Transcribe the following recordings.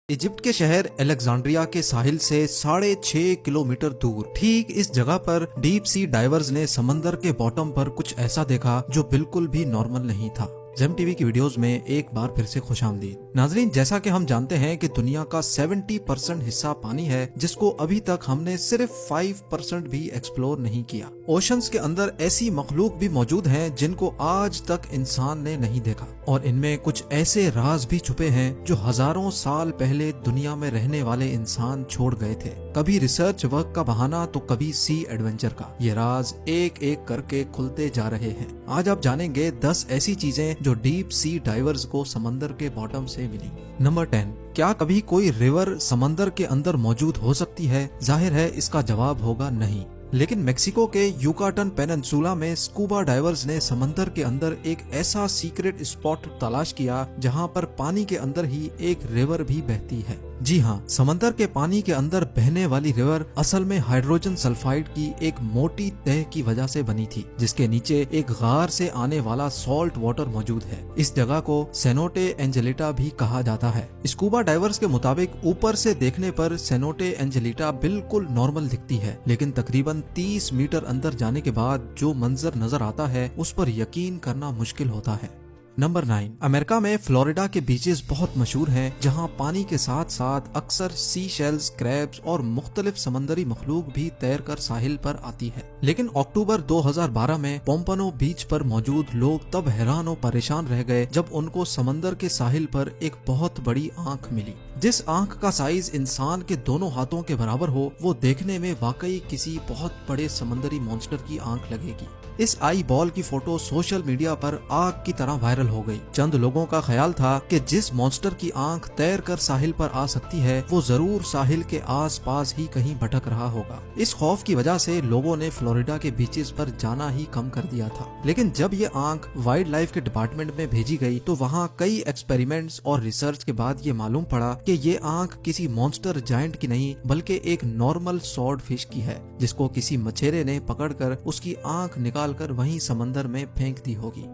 Egypt के शहर Alexandria के साहिल से 6.5 किलोमीटर दूर ठीक इस जगह पर डीप सी डाइवर्स ने समंदर के बॉटम पर कुछ ऐसा देखा जो बिल्कुल भी नॉर्मल नहीं था। जेम टीवी की वीडियोस में एक बार फिर से खुशामदीद। नाजरीन, जैसा कि हम जानते हैं कि दुनिया का 70% हिस्सा पानी है जिसको अभी तक हमने सिर्फ 5% भी एक्सप्लोर नहीं किया। ओशंस के अंदर ऐसी मखलूक भी मौजूद हैं जिनको आज तक इंसान ने नहीं देखा और इनमें कुछ ऐसे राज भी छुपे हैं जो हजारों साल पहले दुनिया में रहने वाले इंसान छोड़ गए थे। कभी रिसर्च वर्क का बहाना तो कभी सी एडवेंचर का। ये राज एक एक करके खुलते जा रहे हैं। आज आप जानेंगे 10 ऐसी चीजें जो डीप सी डाइवर्स को समंदर के बॉटम से मिली। नंबर 10, क्या कभी कोई रिवर समंदर के अंदर मौजूद हो सकती है? जाहिर है इसका जवाब होगा नहीं। लेकिन मेक्सिको के युकाटन पेनिनसुला में स्कूबा डाइवर्स ने समंदर के अंदर एक ऐसा सीक्रेट स्पॉट तलाश किया जहां पर पानी के अंदर ही एक रिवर भी बहती है। जी हाँ, समंदर के पानी के अंदर बहने वाली रिवर असल में हाइड्रोजन सल्फाइड की एक मोटी तह की वजह से बनी थी जिसके नीचे एक गार से आने वाला सॉल्ट वाटर मौजूद है। इस जगह को सेनोटे एंजेलिटा भी कहा जाता है। स्कूबा डाइवर्स के मुताबिक ऊपर से देखने पर सेनोटे एंजेलिटा बिल्कुल नॉर्मल दिखती है, लेकिन तकरीबन 30 मीटर अंदर जाने के बाद जो मंजर नजर आता है उस पर यकीन करना मुश्किल होता है। नंबर 9, अमेरिका में फ्लोरिडा के बीचेस बहुत मशहूर हैं जहां पानी के साथ साथ अक्सर सी शेल्स, क्रैब्स और मुख्तलिफ समंदरी मखलूक भी तैर कर साहिल पर आती है। लेकिन अक्टूबर 2012 में पोम्पनो बीच पर मौजूद लोग तब हैरान और परेशान रह गए जब उनको समंदर के साहिल पर एक बहुत बड़ी आंख मिली। जिस आंख का साइज इंसान के दोनों हाथों के बराबर हो वो देखने में वाकई किसी बहुत बड़े समंदरी मॉन्स्टर की आंख लगेगी। इस आई बॉल की फोटो सोशल मीडिया पर आग की तरह वायरल हो गई। चंद लोगों का ख्याल था कि जिस मॉन्स्टर की आंख तैर कर साहिल पर आ सकती है वो जरूर साहिल के आस पास ही कहीं भटक रहा होगा। इस खौफ की वजह से लोगों ने फ्लोरिडा के बीचेस पर जाना ही कम कर दिया था। लेकिन जब ये आंख वाइल्ड लाइफ के डिपार्टमेंट में भेजी गई तो वहाँ कई एक्सपेरिमेंट्स और रिसर्च के बाद ये मालूम पड़ा कि ये आंख किसी मॉन्स्टर जायंट की नहीं बल्कि एक नॉर्मल स्वॉर्ड फिश की है जिसको किसी मछेरे ने पकड़कर उसकी आंख निकालकर वहीं समंदर में फेंक दी होगी।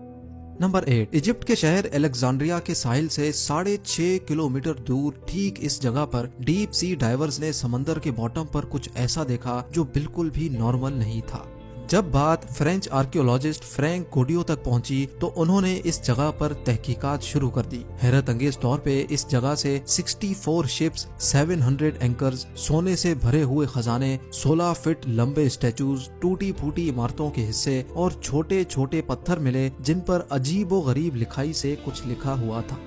नंबर 8, इजिप्ट के शहर अलेक्जेंड्रिया के साहिल से 6.5 किलोमीटर दूर ठीक इस जगह पर डीप सी डाइवर्स ने समंदर के बॉटम पर कुछ ऐसा देखा जो बिल्कुल भी नॉर्मल नहीं था। जब बात फ्रेंच आर्कियोलॉजिस्ट फ्रैंक गोडियो तक पहुंची तो उन्होंने इस जगह पर तहकीकात शुरू कर दी। हैरत अंगेज तौर पे इस जगह से 64 शिप्स, 700 एंकर्स, सोने से भरे हुए खजाने, 16 फीट लंबे स्टैचूज, टूटी फूटी इमारतों के हिस्से और छोटे छोटे पत्थर मिले जिन पर अजीबो गरीब लिखाई से कुछ लिखा हुआ था।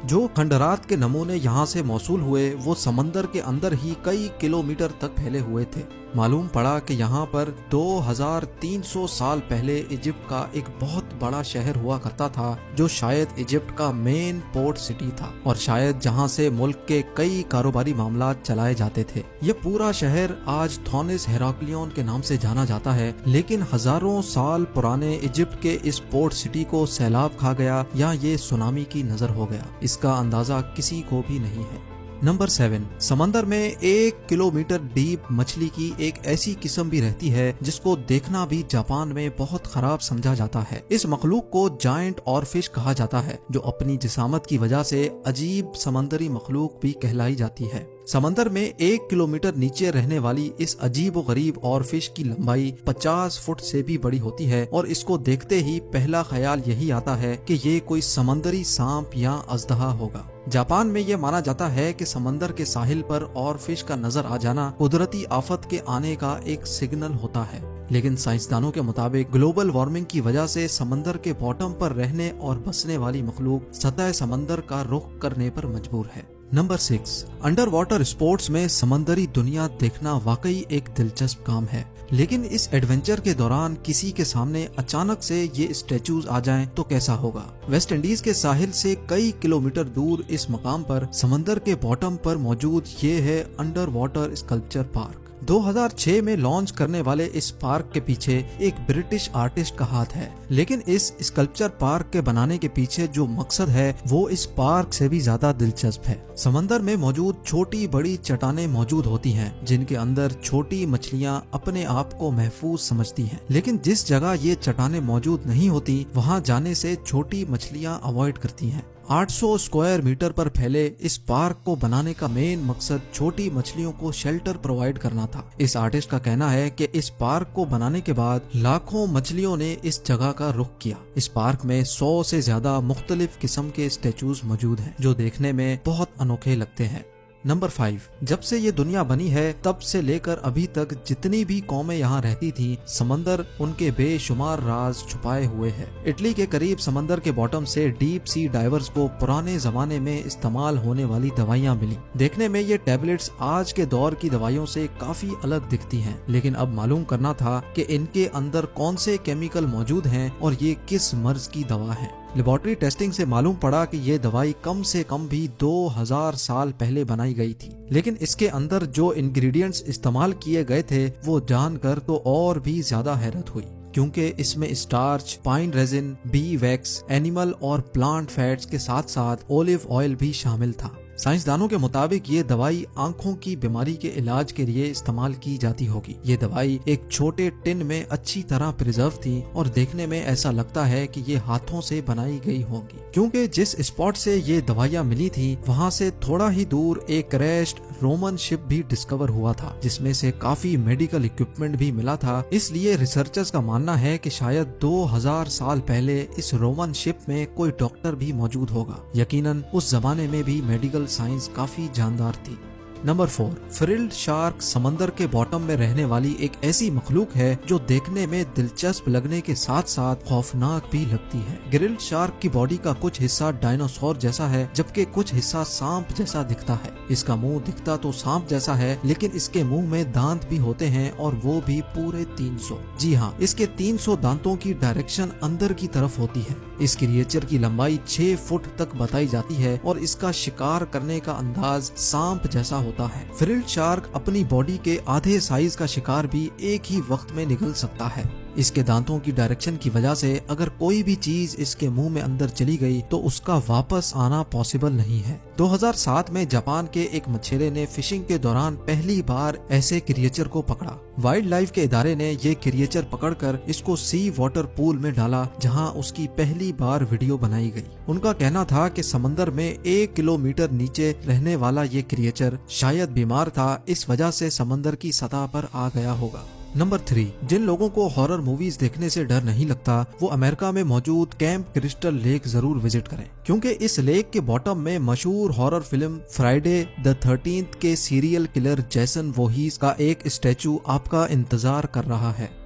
जो खंडरात के नमूने यहाँ से मौसूल हुए वो समंदर के अंदर ही कई किलोमीटर तक फैले हुए थे। मालूम पड़ा कि यहाँ पर 2300 साल पहले इजिप्ट का एक बहुत बड़ा शहर हुआ करता था जो शायद इजिप्ट का मेन पोर्ट सिटी था और शायद जहाँ से मुल्क के कई कारोबारी मामला चलाए जाते थे। ये पूरा शहर आज थॉनिस हेराक्लियन के नाम से जाना जाता है, लेकिन हजारों साल पुराने इजिप्ट के इस पोर्ट सिटी को सैलाब खा गया या ये सुनामी की नजर हो गया, इसका अंदाजा किसी को भी नहीं है। नंबर 7, समंदर में 1 किलोमीटर डीप मछली की एक ऐसी किस्म भी रहती है जिसको देखना भी जापान में बहुत खराब समझा जाता है। इस मखलूक को जायंट और फिश कहा जाता है जो अपनी जिसामत की वजह से अजीब समंदरी मखलूक भी कहलाई जाती है। समंदर में 1 किलोमीटर नीचे रहने वाली इस अजीब व गरीब और फिश की लंबाई 50 फुट से भी बड़ी होती है और इसको देखते ही पहला ख्याल यही आता है कि ये कोई समंदरी सांप या अजदहा होगा। जापान में ये माना जाता है कि समंदर के साहिल पर और फिश का नजर आ जाना कुदरती आफत के आने का एक सिग्नल होता है। लेकिन साइंसदानों के मुताबिक ग्लोबल वार्मिंग की वजह से समंदर के बॉटम पर रहने और बसने वाली मखलूक सतह समंदर का रुख करने पर मजबूर है। नंबर 6, अंडर वाटर स्पोर्ट्स में समंदरी दुनिया देखना वाकई एक दिलचस्प काम है, लेकिन इस एडवेंचर के दौरान किसी के सामने अचानक से ये स्टैचूज आ जाएं तो कैसा होगा। वेस्ट इंडीज के साहिल से कई किलोमीटर दूर इस मकाम पर समंदर के बॉटम पर मौजूद ये है अंडर वाटर स्कल्पचर पार्क। 2006 में लॉन्च करने वाले इस पार्क के पीछे एक ब्रिटिश आर्टिस्ट का हाथ है, लेकिन इस स्कल्पचर पार्क के बनाने के पीछे जो मकसद है वो इस पार्क से भी ज्यादा दिलचस्प है। समंदर में मौजूद छोटी बड़ी चट्टानें मौजूद होती हैं जिनके अंदर छोटी मछलियां अपने आप को महफूज समझती हैं, लेकिन जिस जगह ये चट्टानें मौजूद नहीं होती वहाँ जाने से छोटी मछलियां अवॉइड करती हैं। 800 स्क्वायर मीटर पर फैले इस पार्क को बनाने का मेन मकसद छोटी मछलियों को शेल्टर प्रोवाइड करना था। इस आर्टिस्ट का कहना है कि इस पार्क को बनाने के बाद लाखों मछलियों ने इस जगह का रुख किया। इस पार्क में 100 से ज्यादा मुख्तलिफ किस्म के स्टेचूज मौजूद हैं जो देखने में बहुत अनोखे लगते हैं। नंबर 5, जब से ये दुनिया बनी है तब से लेकर अभी तक जितनी भी कौमें यहाँ रहती थी, समंदर उनके बेशुमार राज छुपाए हुए है। इटली के करीब समंदर के बॉटम से डीप सी डाइवर्स को पुराने जमाने में इस्तेमाल होने वाली दवाइयाँ मिली। देखने में ये टैबलेट्स आज के दौर की दवाइयों से काफी अलग दिखती हैं, लेकिन अब मालूम करना था कि इनके अंदर कौन से केमिकल मौजूद हैं और ये किस मर्ज की दवा है। लेबोरेटरी टेस्टिंग से मालूम पड़ा कि ये दवाई कम से कम भी 2000 साल पहले बनाई गई थी, लेकिन इसके अंदर जो इंग्रेडिएंट्स इस्तेमाल किए गए थे वो जानकर तो और भी ज्यादा हैरत हुई, क्योंकि इसमें starch, pine resin, B wax, animal और प्लांट फैट्स के साथ साथ ओलिव ऑयल भी शामिल था। साइंसदानों के मुताबिक ये दवाई आंखों की बीमारी के इलाज के लिए इस्तेमाल की जाती होगी। ये दवाई एक छोटे टिन में अच्छी तरह प्रिजर्व थी और देखने में ऐसा लगता है कि ये हाथों से बनाई गई होगी, क्योंकि जिस स्पॉट से ये दवाइयाँ मिली थी वहाँ से थोड़ा ही दूर एक क्रैश्ड रोमन शिप भी डिस्कवर हुआ था, जिसमें से काफी मेडिकल इक्विपमेंट भी मिला था। इसलिए रिसर्चर्स का मानना है कि शायद 2000 साल पहले इस रोमन शिप में कोई डॉक्टर भी मौजूद होगा। यकीनन उस जमाने में भी मेडिकल साइंस काफी जानदार थी। नंबर 4, फ्रिल्ड शार्क समंदर के बॉटम में रहने वाली एक ऐसी मखलूक है जो देखने में दिलचस्प लगने के साथ साथ खौफनाक भी लगती है। ग्रिल्ड शार्क की बॉडी का कुछ हिस्सा डायनासोर जैसा है, जबकि कुछ हिस्सा सांप जैसा दिखता है। इसका मुंह दिखता तो सांप जैसा है, लेकिन इसके मुंह में दांत भी होते हैं और वो भी पूरे 300। जी हाँ, इसके 300 दांतों की डायरेक्शन अंदर की तरफ होती है। इस क्रिएचर की लंबाई 6 फुट तक बताई जाती है और इसका शिकार करने का अंदाज सांप जैसा होता है। फ्रिल्ड शार्क अपनी बॉडी के आधे साइज का शिकार भी एक ही वक्त में निगल सकता है। इसके दांतों की डायरेक्शन की वजह से अगर कोई भी चीज इसके मुंह में अंदर चली गई तो उसका वापस आना पॉसिबल नहीं है। 2007 में जापान के एक मछेरे ने फिशिंग के दौरान पहली बार ऐसे क्रिएचर को पकड़ा। वाइल्ड लाइफ के इदारे ने ये क्रिएचर पकड़कर इसको सी वाटर पूल में डाला, जहां उसकी पहली बार वीडियो बनाई गई। उनका कहना था कि समंदर में 1 किलोमीटर नीचे रहने वाला ये क्रिएचर शायद बीमार था, इस वजह से समंदर की सतह पर आ गया होगा। नंबर 3, जिन लोगों को हॉरर मूवीज देखने से डर नहीं लगता वो अमेरिका में मौजूद कैंप क्रिस्टल लेक जरूर विजिट करें, क्योंकि इस लेक के बॉटम में मशहूर horror film Friday the 13th के सीरियल किलर जैसन वोहीस का एक स्टैचू आपका इंतजार कर रहा है।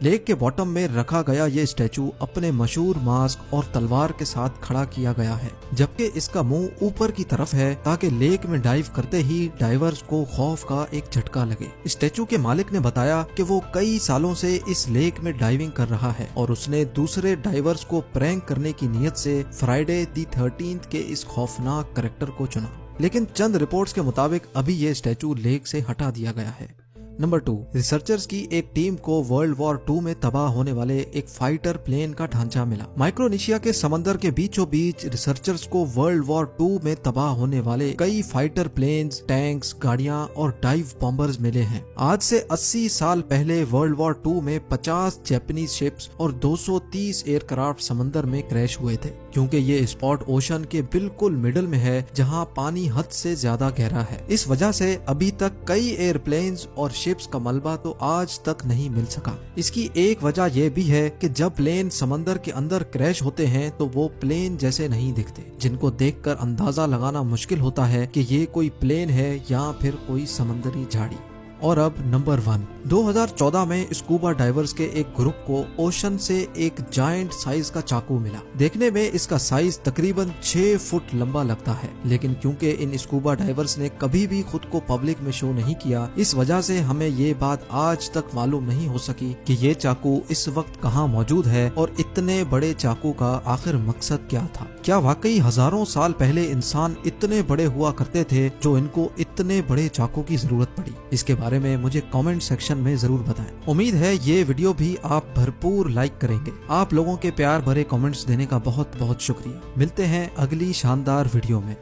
लेक के बॉटम में रखा गया ये स्टैचू अपने मशहूर मास्क और तलवार के साथ खड़ा किया गया है, जबकि इसका मुंह ऊपर की तरफ है ताकि लेक में डाइव करते ही डाइवर्स को खौफ का एक झटका लगे। स्टैचू के मालिक ने बताया कि वो कई सालों से इस लेक में डाइविंग कर रहा है और उसने दूसरे डाइवर्स को प्रैंक करने की नीयत से फ्राइडे द 13th के इस खौफनाक कैरेक्टर को चुना, लेकिन चंद रिपोर्ट्स के मुताबिक अभी ये स्टैचू लेक से हटा दिया गया है। नंबर 2, रिसर्चर्स की एक टीम को वर्ल्ड वॉर 2 में तबाह होने वाले एक फाइटर प्लेन का ढांचा मिला। माइक्रोनेशिया के समंदर के बीचों बीच रिसर्चर्स को वर्ल्ड वॉर 2 में तबाह होने वाले कई फाइटर प्लेन्स, टैंक्स, गाड़ियां और डाइव बॉम्बर्स मिले हैं। आज से 80 साल पहले वर्ल्ड वॉर 2 में 50 जापानीज शिप्स और 230 एयरक्राफ्ट समंदर में क्रैश हुए थे, क्योंकि ये स्पॉट ओशन के बिल्कुल मिडल में है जहां पानी हद से ज्यादा गहरा है। इस वजह से अभी तक कई एयरप्लेन्स और शिप्स का मलबा तो आज तक नहीं मिल सका। इसकी एक वजह यह भी है कि जब प्लेन समंदर के अंदर क्रैश होते हैं तो वो प्लेन जैसे नहीं दिखते, जिनको देखकर अंदाजा लगाना मुश्किल होता है कि ये कोई प्लेन है या फिर कोई समंदरी झाड़ी। और अब नंबर 1, 2014 में स्कूबा डाइवर्स के एक ग्रुप को ओशन से एक जायंट साइज का चाकू मिला। देखने में इसका साइज तकरीबन 6 फुट लंबा लगता है, लेकिन क्योंकि इन स्कूबा डाइवर्स ने कभी भी खुद को पब्लिक में शो नहीं किया, इस वजह से हमें ये बात आज तक मालूम नहीं हो सकी कि ये चाकू इस वक्त कहाँ मौजूद है और इतने बड़े चाकू का आखिर मकसद क्या था। क्या वाकई हजारों साल पहले इंसान इतने बड़े हुआ करते थे जो इनको इतने बड़े चाकू की जरूरत पड़ी? इसके बारे में मुझे कमेंट सेक्शन में जरूर बताएं। उम्मीद है ये वीडियो भी आप भरपूर लाइक करेंगे। आप लोगों के प्यार भरे कमेंट्स देने का बहुत बहुत शुक्रिया। मिलते हैं अगली शानदार वीडियो में।